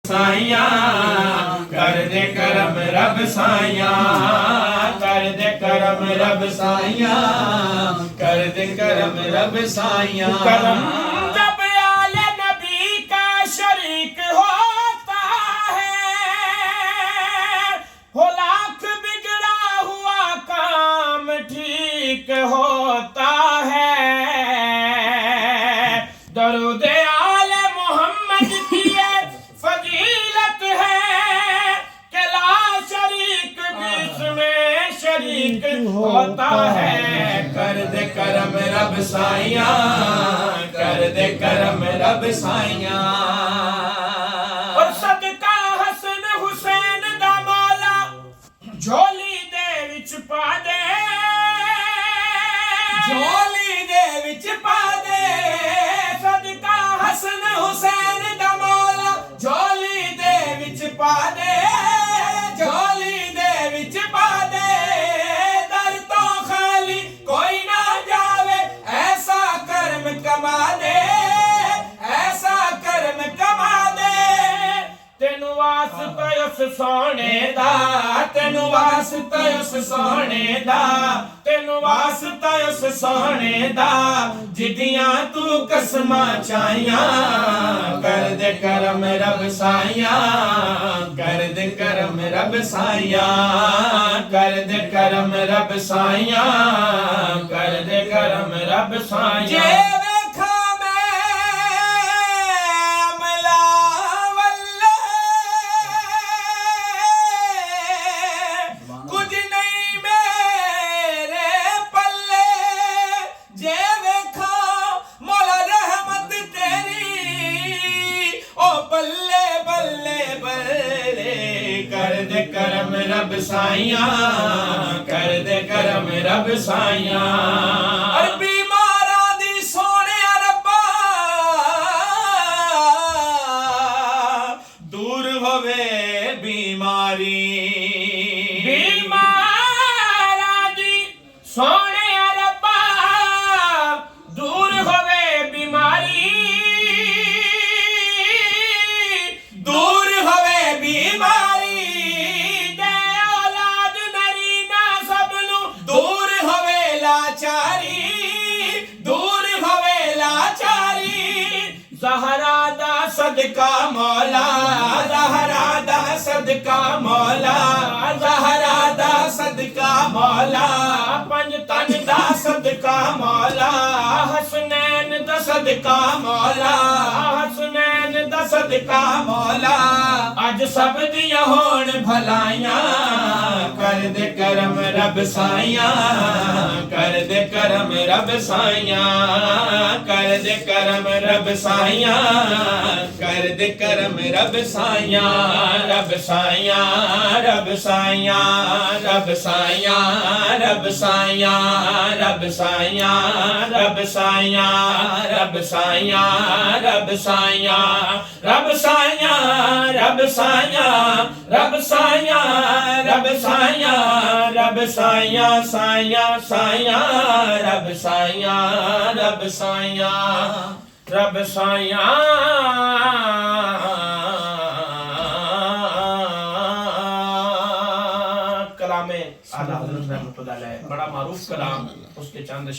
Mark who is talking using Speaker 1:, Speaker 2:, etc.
Speaker 1: साइया कर दे करम रब साइया कर दे करम रब साइया कर दे करम रब साइया करम जब आले नबी का शरीक होता है हो लाख बिगड़ा हुआ काम ठीक होता है दरूद आले मोहम्मद की फजीलत है कि ला शरीक बीच में शरीक होता है कर दे करम रब साइया कर दे करम रब साइया और सदका हसन हुसैन दा मौला झोली दे विच पा दे झोली दे विच पा दे सदका हसन हुसैन दा मौला झोली दे विच पा दे झोली दे विच पा दे दर तो खाली कोई ना जावे ऐसा कर्म कमा दे ऐसा कर्म कमा दे तेनु वास्ता उस सोने दा तेनु वास्ता उस सोने दा तेनु वास्ता उस सोने दा जिदियां तू कसमां चाहियां कर दे करम रब साइया कर दे करम रब साइया कर दे करम रब साइया कर दे करम रब साइया करम रब साइया कर दे करम रब साइया और बीमारां दी सोने रब्बा दूर होवे बीमारी बीमारां दी सोने रब्बा दूर होवे बीमारी दूर होवे बीमारी ज़हरा दा सदका मौला ज़हरा दा सदका मौला ज़हरा दा सदका मौला पंज तन दा सदका मौला हसनैन दा सदका मौला हसनैन दा सदका मौला अज सब दियां होण भलाइयां कर दे करम रब साइया कर दे करम रब साइया कर दे करम रब साइया कर दे करम रब साइया रब साइया रब साइया रब साइया रब साइया रब साइया रब साइया रब साइया रब साइया रब साइया रब साइया रब साइया रब साइया रब साइया साइया साइया रब साइया रब साइया रब साइया कलामे आला हज़रत रहमतुल्लाह अलैह बड़ा मारूफ कलाम उसके चंद